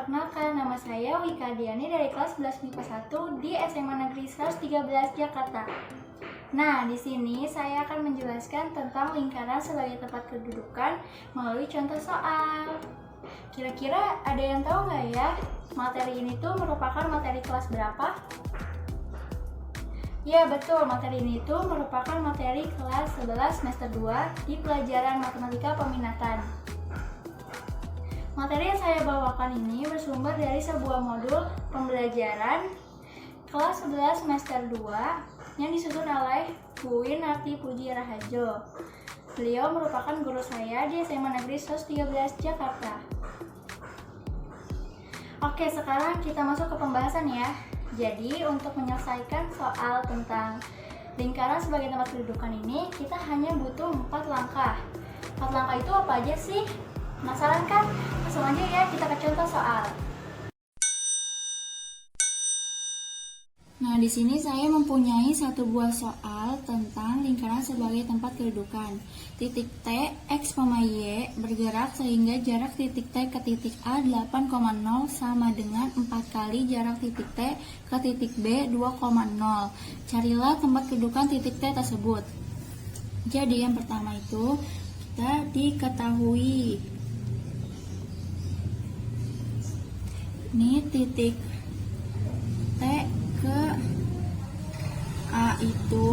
perkenalkan, nama saya Wika Diani dari kelas 11 MIPA 1 di SMA Negeri 113 Jakarta. Nah, di sini saya akan menjelaskan tentang lingkaran sebagai tempat kedudukan melalui contoh soal. Kira-kira ada yang tahu nggak ya, materi ini tuh merupakan materi kelas berapa? Ya betul, materi ini tuh merupakan materi kelas 11 semester 2 di pelajaran matematika peminatan. Materi yang saya bawakan ini bersumber dari sebuah modul pembelajaran kelas 11 semester 2 yang disusun oleh Bu Winarti Puji Raharjo. Beliau merupakan guru saya di SMA Negeri 113 Jakarta. Oke, sekarang kita masuk ke pembahasan ya. Jadi, untuk menyelesaikan soal tentang lingkaran sebagai tempat kedudukan ini, kita hanya butuh 4 langkah. 4 langkah itu apa aja sih? Penasaran kan? Langsung aja ya, kita ke contoh soal. Nah, di sini saya mempunyai satu buah soal tentang lingkaran sebagai tempat kedudukan. Titik T, X, Y bergerak sehingga jarak titik T ke titik A 8,0 sama dengan 4 kali jarak titik T ke titik B 2,0. Carilah tempat kedudukan titik T tersebut. Jadi yang pertama itu kita diketahui ini titik T ke A itu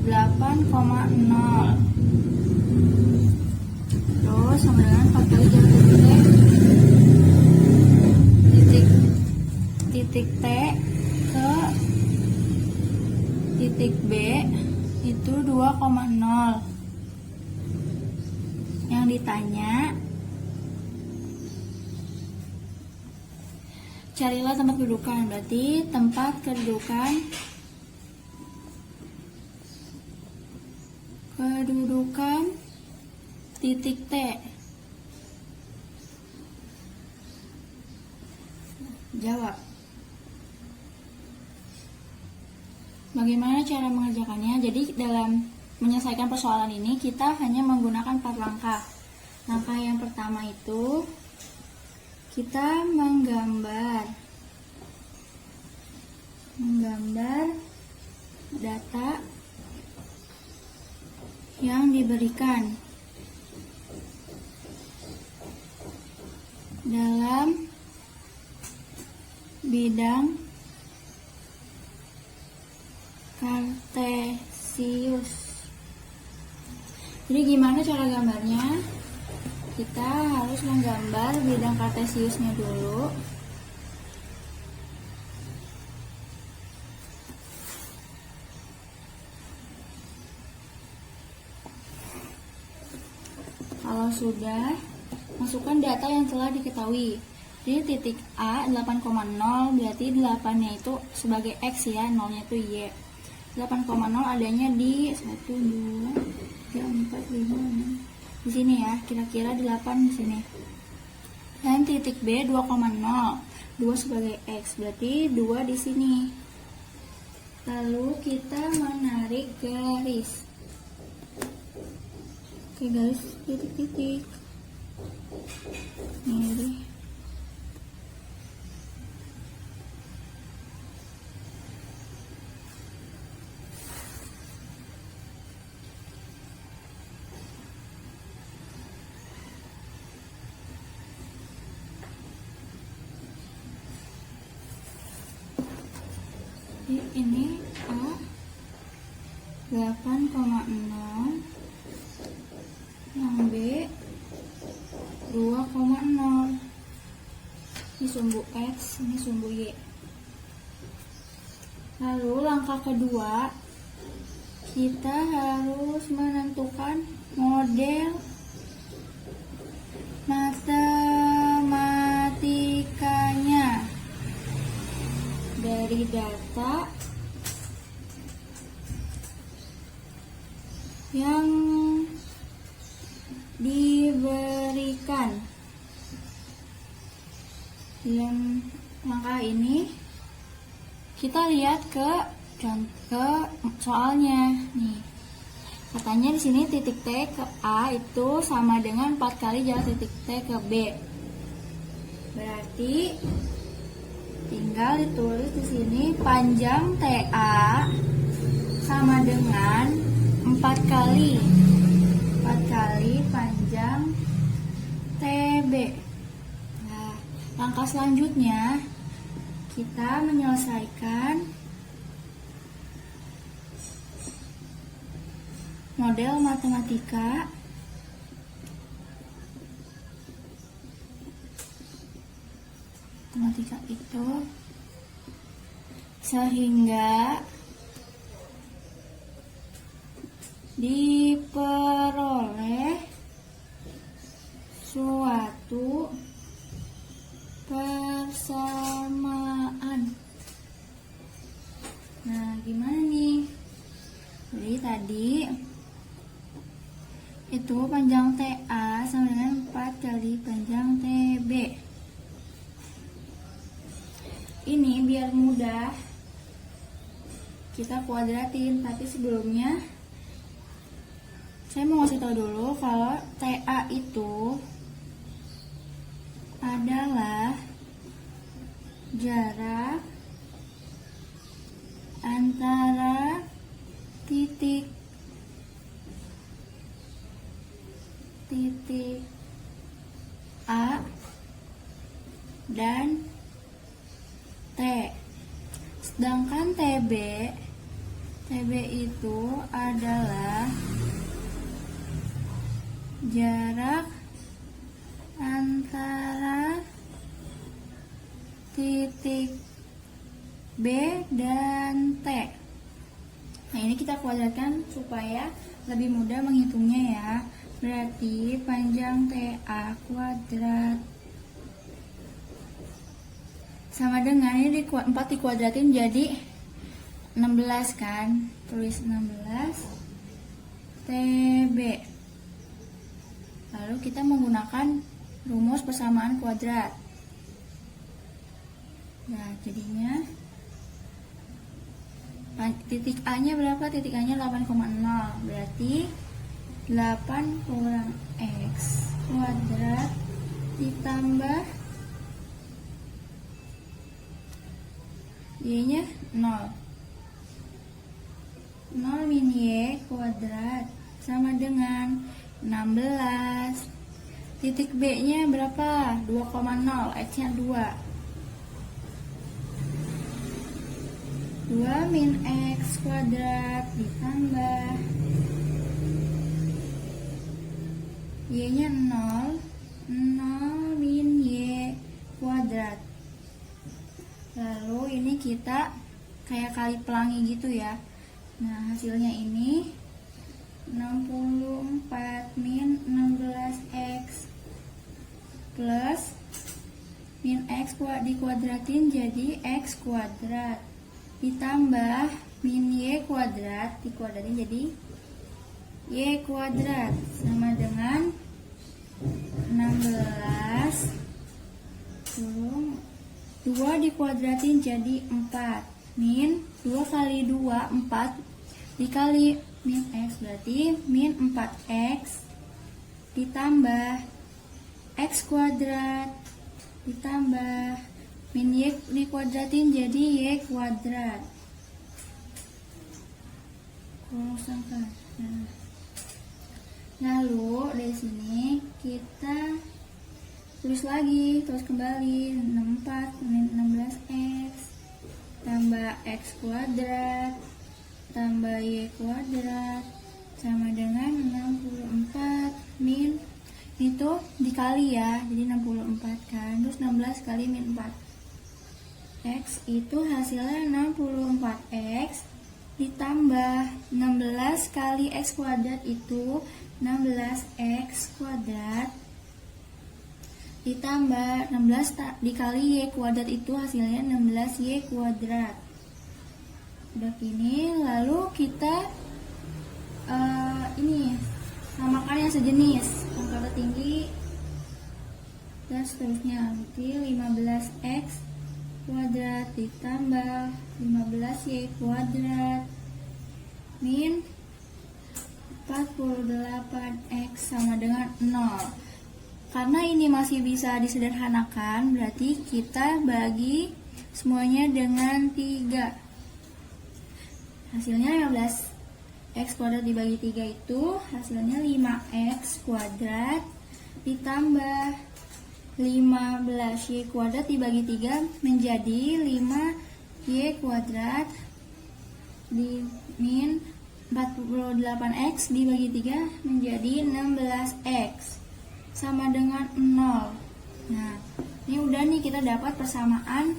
8,0. Terus sama dengan 4 kali jarak titik T ke titik B itu 2,0. Yang ditanya, carilah tempat kedudukan, berarti tempat kedudukan titik T. Jawab. Bagaimana cara mengerjakannya? Jadi dalam menyelesaikan persoalan ini kita hanya menggunakan 4 langkah. Langkah yang pertama itu kita menggambar data yang diberikan dalam bidang kartesius. Jadi gimana cara gambarnya? Kita harus menggambar bidang kartesiusnya dulu. Kalau sudah, masukkan data yang telah diketahui. Jadi titik A 8,0 berarti 8-nya itu sebagai X ya, 0-nya itu Y. 8,0 adanya di 1, 2, 3, 4, 5, 6. Di sini ya, kira-kira 8 di sini. Dan titik B 2,0, 2 sebagai X, berarti 2 di sini. Lalu kita menarik garis. Oke, garis titik-titik. Ini. Ini A 8,0, yang B 2,0. Ini sumbu X, ini sumbu Y. Lalu langkah kedua, kita harus menentukan model matematikanya dari data yang diberikan. Dalam langkah ini kita lihat ke soalnya nih. Katanya di sini titik T ke A itu sama dengan 4 kali jarak titik T ke B. Berarti tinggal ditulis di sini panjang TA sama dengan 4 kali panjang TB. Nah, langkah selanjutnya kita menyelesaikan model matematika itu sehingga diperoleh suatu persamaan. Nah, gimana nih? Jadi tadi itu panjang TA sama dengan 4 kali panjang TB. Ini biar mudah kita kuadratin, tapi sebelumnya saya mau kasih tahu dulu kalau TA itu adalah jarak antara titik A dan T. Sedangkan TB itu adalah jarak antara titik B dan T. Nah, ini kita kuadratkan supaya lebih mudah menghitungnya ya. Berarti panjang TA kuadrat sama dengan ini 4 dikuadratin jadi 16 kan. Tulis 16 TB. Lalu kita menggunakan rumus persamaan kuadrat. Nah, jadinya titik A-nya berapa? Titik A-nya 8,0. Berarti 8 kurang X kuadrat ditambah Y-nya 0. 0 min Y kuadrat sama dengan 16. Titik B-nya berapa? 2,0. X-nya 2. 2 min X kuadrat ditambah Y-nya 0. 0 min Y kuadrat. Lalu ini kita kayak kali pelangi gitu ya. Nah, hasilnya ini 64 min 16X plus min X dikuadratin jadi X kuadrat ditambah min Y kuadrat dikuadratin jadi Y kuadrat sama dengan 16 kurung 2 dikuadratin jadi 4 min 2 kali 2 4 dikali min X berarti min 4X ditambah X kuadrat ditambah min Y dikuadratin jadi Y kuadrat. Nah, lalu dari sini kita tulis lagi, terus kembali 64 min 16X tambah X kuadrat tambah Y kuadrat sama dengan 64 min itu dikali ya, jadi 64 kan, terus 16 kali min 4 X itu hasilnya 64X ditambah 16 kali X kuadrat itu 16X kuadrat ditambah 16 dikali Y kuadrat itu hasilnya 16Y kuadrat. Udah gini, lalu kita ini samakan yang sejenis, angka tertinggi dan seterusnya. Berarti 15X kuadrat ditambah 15Y kuadrat min 48X sama dengan 0. Karena ini masih bisa disederhanakan, berarti kita bagi semuanya dengan 3. Hasilnya 15. X kuadrat dibagi 3 itu hasilnya 5x kuadrat ditambah 15. Y kuadrat dibagi 3 menjadi 5y kuadrat min 48x dibagi 3 menjadi 16x sama dengan 0. Nah, ini udah nih kita dapat persamaan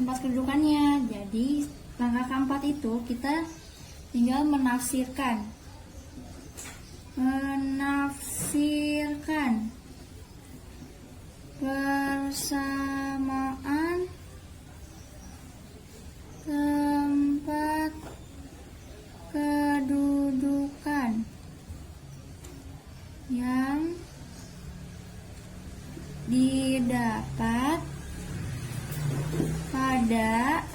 tempat kedudukannya. Jadi, langkah keempat itu kita tinggal menafsirkan persamaan tempat kedudukan yang didapat pada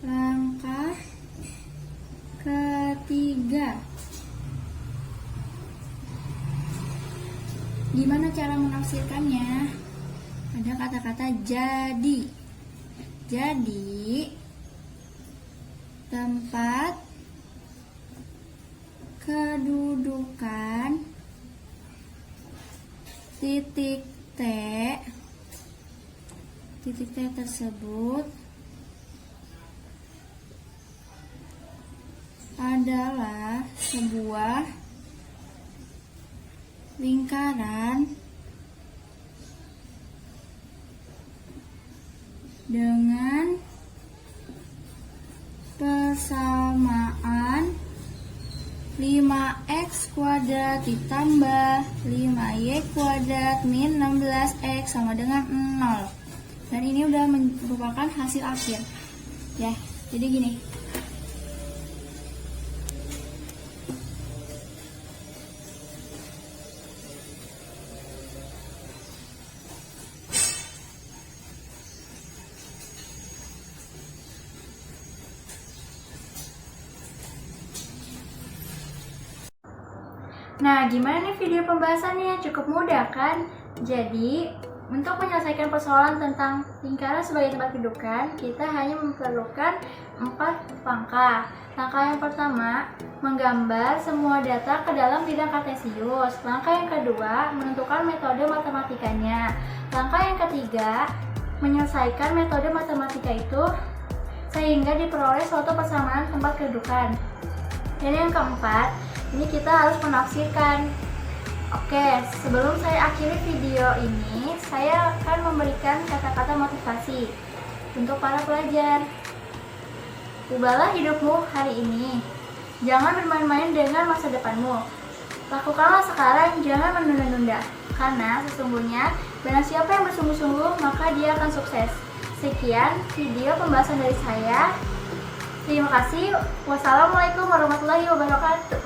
langkah ketiga. Gimana cara menafsirkannya? Ada kata-kata jadi. Jadi, tempat kedudukan titik T tersebut adalah sebuah lingkaran dengan persamaan 5x kuadrat ditambah 5y kuadrat min 16x sama dengan 0. Dan ini udah merupakan hasil akhir. Ya, jadi gini. Nah, gimana nih video pembahasannya? Cukup mudah kan? Jadi, untuk menyelesaikan persoalan tentang lingkaran sebagai tempat kedudukan, kita hanya memerlukan 4 langkah. Langkah yang pertama, menggambar semua data ke dalam bidang kartesius. Langkah yang kedua, menentukan metode matematikanya. Langkah yang ketiga, menyelesaikan metode matematika itu sehingga diperoleh suatu persamaan tempat kedudukan. Dan yang keempat, ini kita harus menafsirkan. Oke, sebelum saya akhiri video ini, saya akan memberikan kata-kata motivasi untuk para pelajar. Ubahlah hidupmu hari ini. Jangan bermain-main dengan masa depanmu. Lakukanlah sekarang, jangan menunda-nunda. Karena sesungguhnya, barang siapa yang bersungguh-sungguh, maka dia akan sukses. Sekian video pembahasan dari saya. Terima kasih. Wassalamualaikum warahmatullahi wabarakatuh.